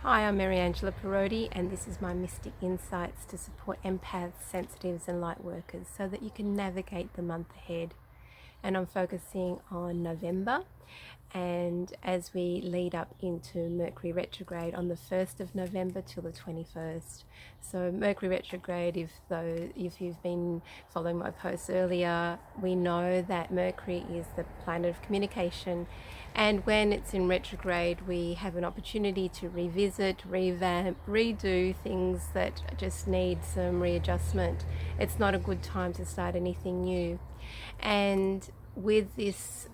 Hi, I'm Mary Angela Parodi, and this is my Mystic Insights to support empaths, sensitives, and light workers so that you can navigate the month ahead. And I'm focusing on November, and as we lead up into Mercury retrograde on the 1st of November till the 21st. So Mercury retrograde, if you've been following my posts earlier, we know that Mercury is the planet of communication, and when it's in retrograde we have an opportunity to revisit, revamp, redo things that just need some readjustment. It's not a good time to start anything new. And with this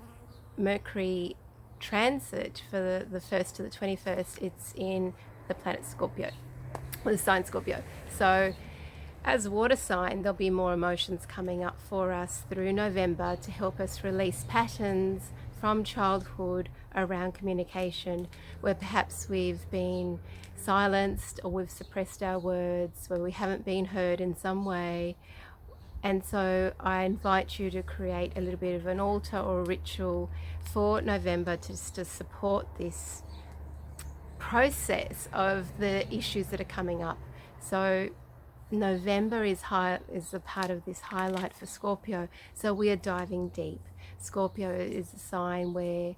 Mercury transit for the 1st to the 21st, it's in the planet Scorpio, the sign Scorpio. So as a water sign, there'll be more emotions coming up for us through November to help us release patterns from childhood around communication, where perhaps we've been silenced or we've suppressed our words, where we haven't been heard in some way. And so I invite you to create a little bit of an altar or a ritual for November to support this process of the issues that are coming up. So November is a part of this highlight for Scorpio. So we are diving deep. Scorpio is a sign where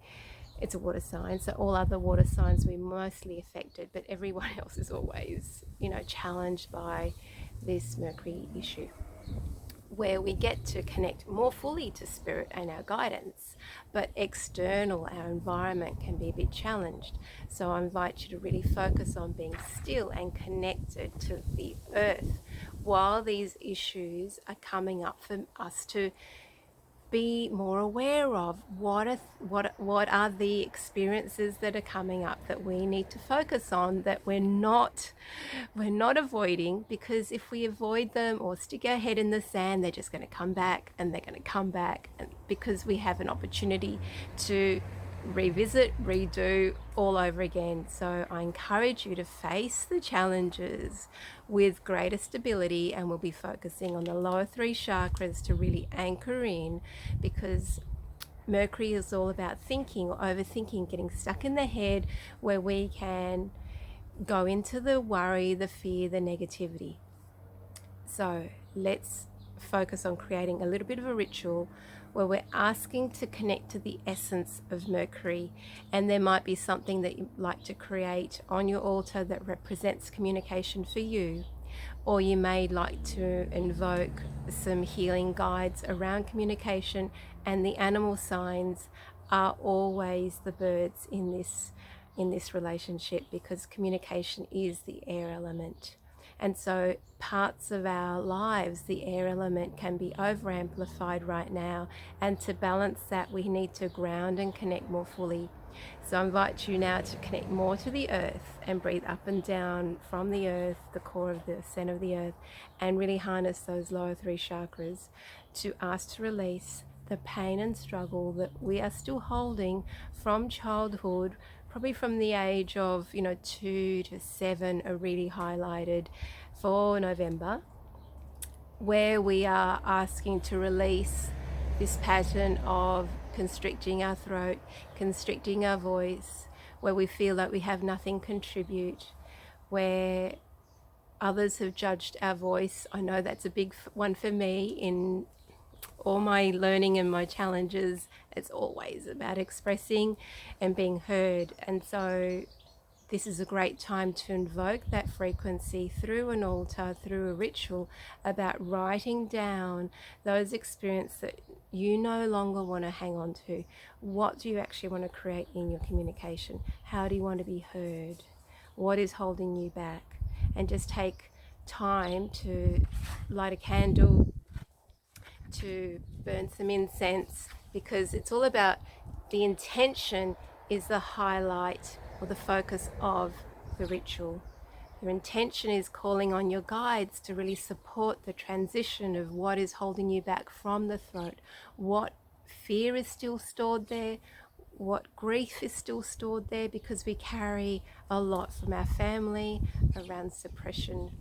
it's a water sign, so all other water signs we're mostly affected, but everyone else is always, challenged by this Mercury issue, where we get to connect more fully to spirit and our guidance, but external, our environment can be a bit challenged. So I invite you to really focus on being still and connected to the earth while these issues are coming up for us to be more aware of. What are the experiences that are coming up that we need to focus on, that we're not avoiding, because if we avoid them or stick our head in the sand, they're just going to come back, and they're going to come back, and because we have an opportunity to revisit, redo all over again. So I encourage you to face the challenges with greater stability, and we'll be focusing on the lower three chakras to really anchor in, because Mercury is all about thinking or overthinking, getting stuck in the head, where we can go into the worry, the fear, the negativity. So let's focus on creating a little bit of a ritual where we're asking to connect to the essence of Mercury. And there might be something that you'd like to create on your altar that represents communication for you, or you may like to invoke some healing guides around communication. And the animal signs are always the birds in this relationship, because communication is the air element. And so parts of our lives, the air element can be over amplified right now, and to balance that we need to ground and connect more fully. So I invite you now to connect more to the earth and breathe up and down from the earth, the core of the center of the earth, and really harness those lower three chakras to ask to release the pain and struggle that we are still holding from childhood. Probably from the age of 2 to 7 are really highlighted for November, where we are asking to release this pattern of constricting our throat, constricting our voice, where we feel like we have nothing to contribute, where others have judged our voice. I know that's a big one for me. In all my learning and my challenges, it's always about expressing and being heard. And so this is a great time to invoke that frequency through an altar, through a ritual, about writing down those experiences that you no longer want to hang on to. What do you actually want to create in your communication? How do you want to be heard? What is holding you back? And just take time to light a candle, to burn some incense, because it's all about the intention is the highlight or the focus of the ritual. Your intention is calling on your guides to really support the transition of what is holding you back from the throat, what fear is still stored there, what grief is still stored there, because we carry a lot from our family around suppression.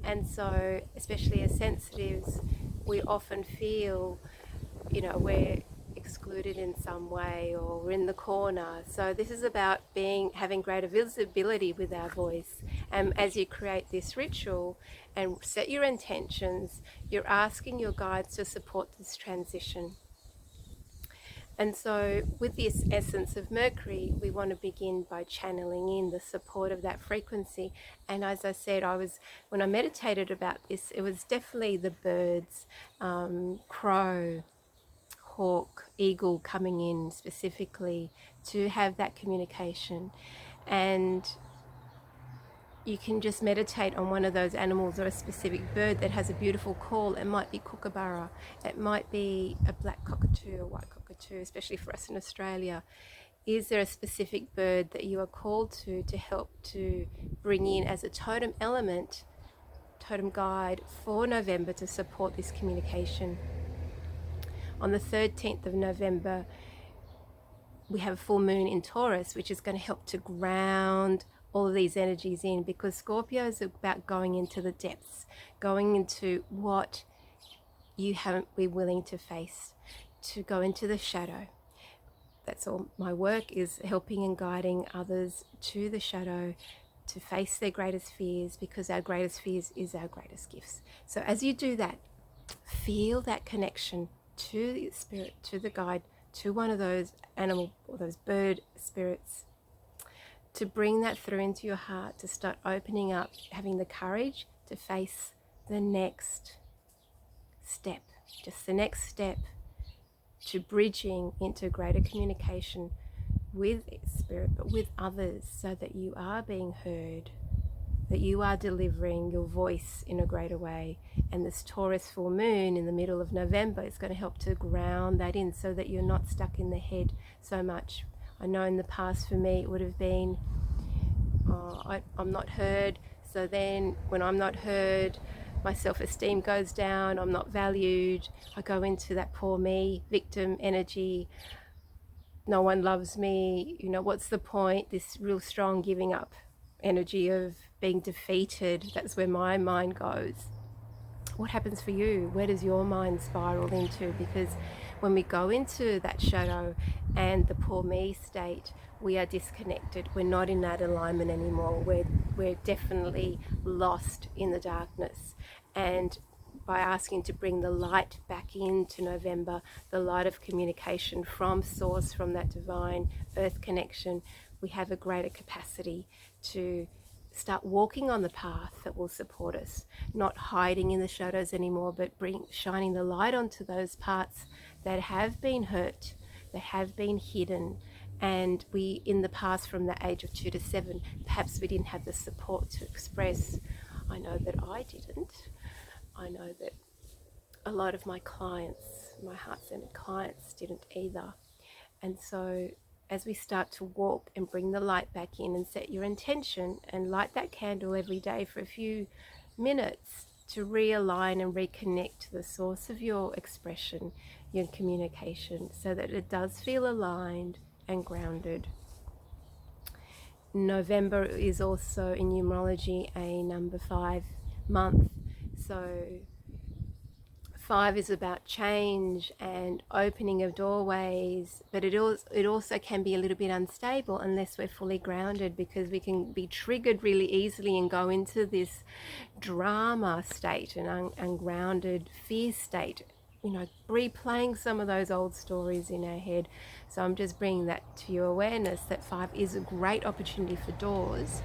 And so, especially as sensitives, we often feel, we're excluded in some way, or we're in the corner. So this is about having greater visibility with our voice. And as you create this ritual and set your intentions, you're asking your guides to support this transition. And so with this essence of Mercury, we want to begin by channeling in the support of that frequency. And as I said, when I meditated about this, it was definitely the birds, crow, hawk, eagle coming in specifically to have that communication. And you can just meditate on one of those animals or a specific bird that has a beautiful call. It might be kookaburra, it might be a black cockatoo, a white cockatoo, especially for us in Australia. Is there a specific bird that you are called to help to bring in as a totem element, totem guide for November to support this communication? On the 13th of November, we have a full moon in Taurus, which is going to help to ground all of these energies in, because Scorpio is about going into the depths, going into what you haven't been willing to face, to go into the shadow. That's all my work is, helping and guiding others to the shadow, to face their greatest fears, because our greatest fears is our greatest gifts. So as you do that, feel that connection to the spirit, to the guide, to one of those animal or those bird spirits, to bring that through into your heart, to start opening up, having the courage to face the next step, just the next step to bridging into greater communication with spirit, but with others, so that you are being heard, that you are delivering your voice in a greater way. And this Taurus full moon in the middle of November is going to help to ground that in, so that you're not stuck in the head so much. I know in the past for me it would have been, I'm not heard, so then when I'm not heard, my self-esteem goes down, I'm not valued, I go into that poor me, victim energy, no one loves me, what's the point? This real strong giving up energy of being defeated. That's where my mind goes. What happens for you? Where does your mind spiral into? Because when we go into that shadow and the poor me state, we are disconnected. We're not in that alignment anymore. We're definitely lost in the darkness. And by asking to bring the light back into November, the light of communication from source, from that divine earth connection, we have a greater capacity to start walking on the path that will support us, not hiding in the shadows anymore, but shining the light onto those parts that have been hurt, that have been hidden. And we, in the past, from the age of 2 to 7, perhaps we didn't have the support to express. I know that I didn't. I know that a lot of my clients, my heart-centered clients, didn't either. And so as we start to walk and bring the light back in and set your intention and light that candle every day for a few minutes to realign and reconnect to the source of your expression, your communication, so that it does feel aligned and grounded. November is also in numerology a number 5 month. So 5 is about change and opening of doorways, but it also can be a little bit unstable unless we're fully grounded, because we can be triggered really easily and go into this drama state and ungrounded fear state, replaying some of those old stories in our head. So I'm just bringing that to your awareness that 5 is a great opportunity for doors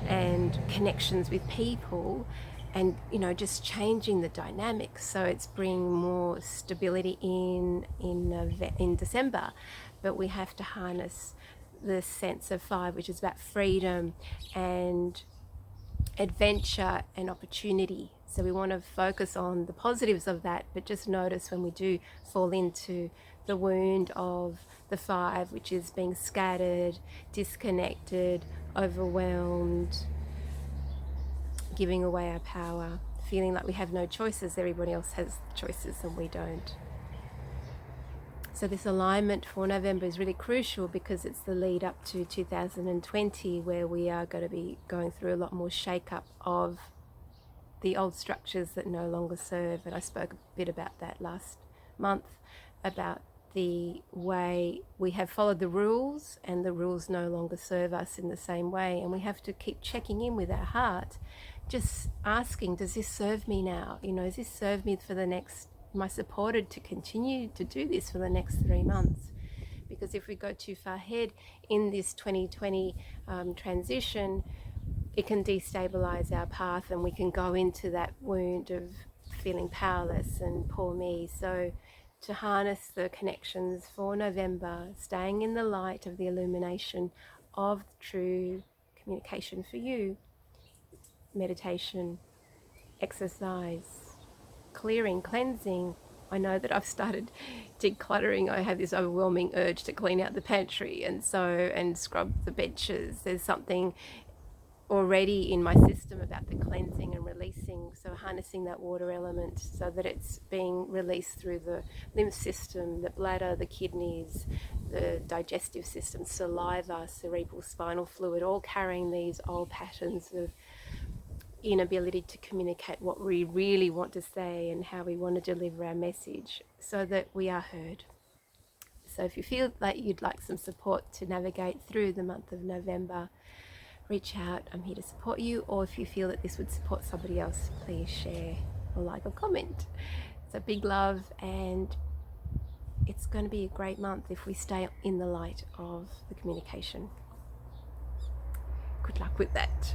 and connections with people, and just changing the dynamics. So it's bringing more stability in December, but we have to harness the sense of 5, which is about freedom and adventure and opportunity. So we want to focus on the positives of that, but just notice when we do fall into the wound of the 5, which is being scattered, disconnected, overwhelmed, giving away our power, feeling like we have no choices. Everybody else has choices and we don't. So this alignment for November is really crucial, because it's the lead up to 2020, where we are going to be going through a lot more shake-up of the old structures that no longer serve. And I spoke a bit about that last month, about the way we have followed the rules, and the rules no longer serve us in the same way, and we have to keep checking in with our heart, just asking, does this serve me now? Does this serve me for the next, am I supported to continue to do this for the next 3 months? Because if we go too far ahead in this 2020 transition, it can destabilize our path, and we can go into that wound of feeling powerless and poor me. So to harness the connections for November, staying in the light of the illumination of true communication for you, meditation, exercise, clearing, cleansing. I know that I've started decluttering. I have this overwhelming urge to clean out the pantry and scrub the benches. There's something already in my system about the cleansing and releasing, so harnessing that water element so that it's being released through the lymph system, the bladder, the kidneys, the digestive system, saliva, cerebral spinal fluid, all carrying these old patterns of inability to communicate what we really want to say and how we want to deliver our message so that we are heard. So if you feel like you'd like some support to navigate through the month of November, reach out. I'm here to support you. Or if you feel that this would support somebody else, please share or like or comment. So big love, and it's going to be a great month if we stay in the light of the communication. Good luck with that.